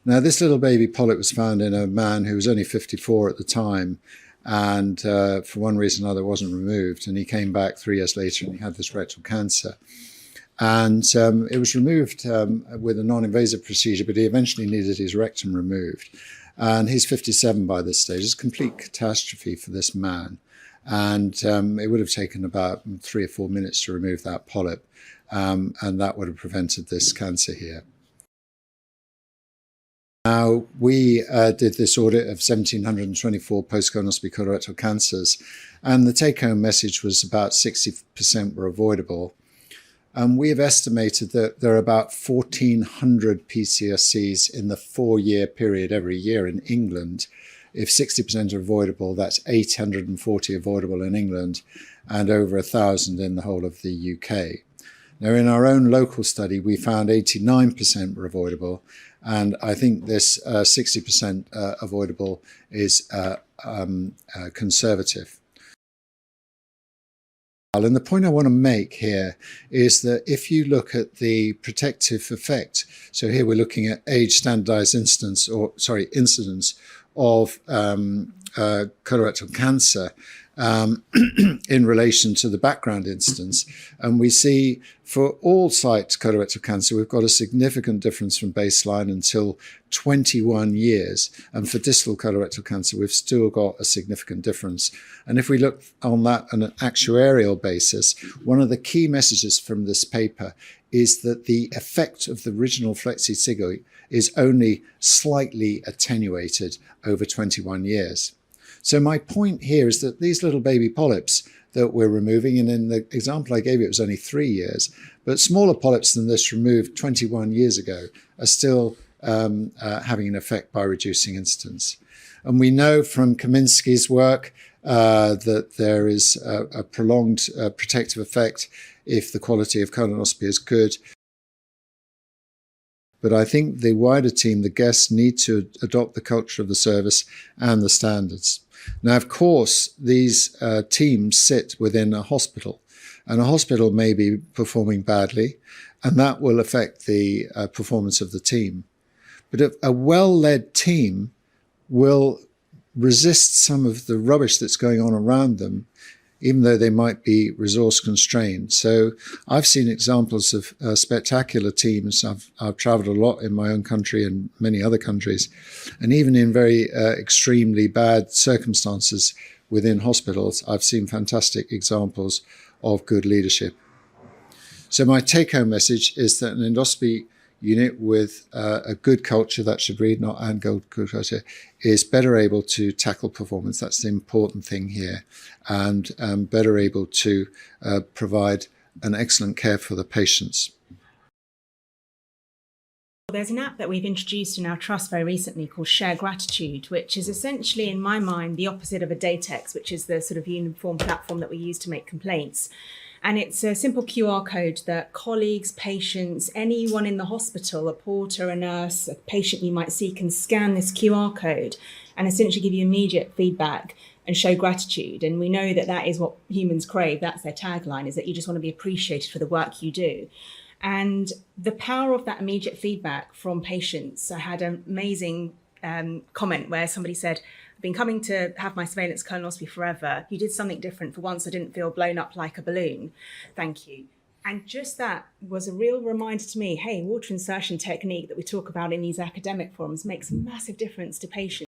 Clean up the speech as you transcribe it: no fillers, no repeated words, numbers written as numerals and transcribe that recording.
Now, this little baby polyp was found in a man who was only 54 at the time, and for one reason or another wasn't removed, and he came back 3 years later and he had this rectal cancer. And it was removed with a non-invasive procedure, but he eventually needed his rectum removed. And he's 57 by this stage. It's a complete catastrophe for this man. And it would have taken about 3 or 4 minutes to remove that polyp, and that would have prevented this cancer here. Now, we did this audit of 1,724 post-colonoscopy colorectal cancers, and the take-home message was about 60% were avoidable. We have estimated that there are about 1,400 PCSCs in the 4-year period every year in England. If 60% are avoidable, that's 840 avoidable in England and over 1,000 in the whole of the UK. Now, in our own local study, we found 89% were avoidable, and I think this 60% avoidable is conservative. And the point I want to make here is that if you look at the protective effect, so here we're looking at age standardized incidence of colorectal cancer in relation to the background incidence. And we see for all site colorectal cancer, we've got a significant difference from baseline until 21 years. And for distal colorectal cancer, we've still got a significant difference. And if we look on that on an actuarial basis, one of the key messages from this paper is that the effect of the original Flexi-Sigo is only slightly attenuated over 21 years. So my point here is that these little baby polyps that we're removing, and in the example I gave you, it was only 3 years, but smaller polyps than this removed 21 years ago are still having an effect by reducing incidence. And we know from Kaminsky's work that there is a prolonged protective effect if the quality of colonoscopy is good. But I think the wider team, the guests, need to adopt the culture of the service and the standards. Now, of course, these teams sit within a hospital, and a hospital may be performing badly, and that will affect the performance of the team. But a well-led team will resist some of the rubbish that's going on around them, even though they might be resource constrained. So I've seen examples of spectacular teams. I've traveled a lot in my own country and many other countries, and even in very extremely bad circumstances within hospitals, I've seen fantastic examples of good leadership. So my take-home message is that an endoscopy unit with a good culture, that should read, not and good culture, is better able to tackle performance. That's the important thing here, and better able to provide an excellent care for the patients. There's an app that we've introduced in our trust very recently called Share Gratitude, which is essentially, in my mind, the opposite of a Datex, which is the sort of uniform platform that we use to make complaints. And it's a simple QR code that colleagues, patients, anyone in the hospital, a porter, a nurse, a patient you might see, can scan this QR code and essentially give you immediate feedback and show gratitude. And we know that that is what humans crave. That's their tagline, is that you just want to be appreciated for the work you do. And the power of that immediate feedback from patients. I had an amazing comment where somebody said, I've been coming to have my surveillance colonoscopy forever. You did something different. For once, I didn't feel blown up like a balloon. Thank you. And just that was a real reminder to me, hey, water insertion technique that we talk about in these academic forums makes a massive difference to patients.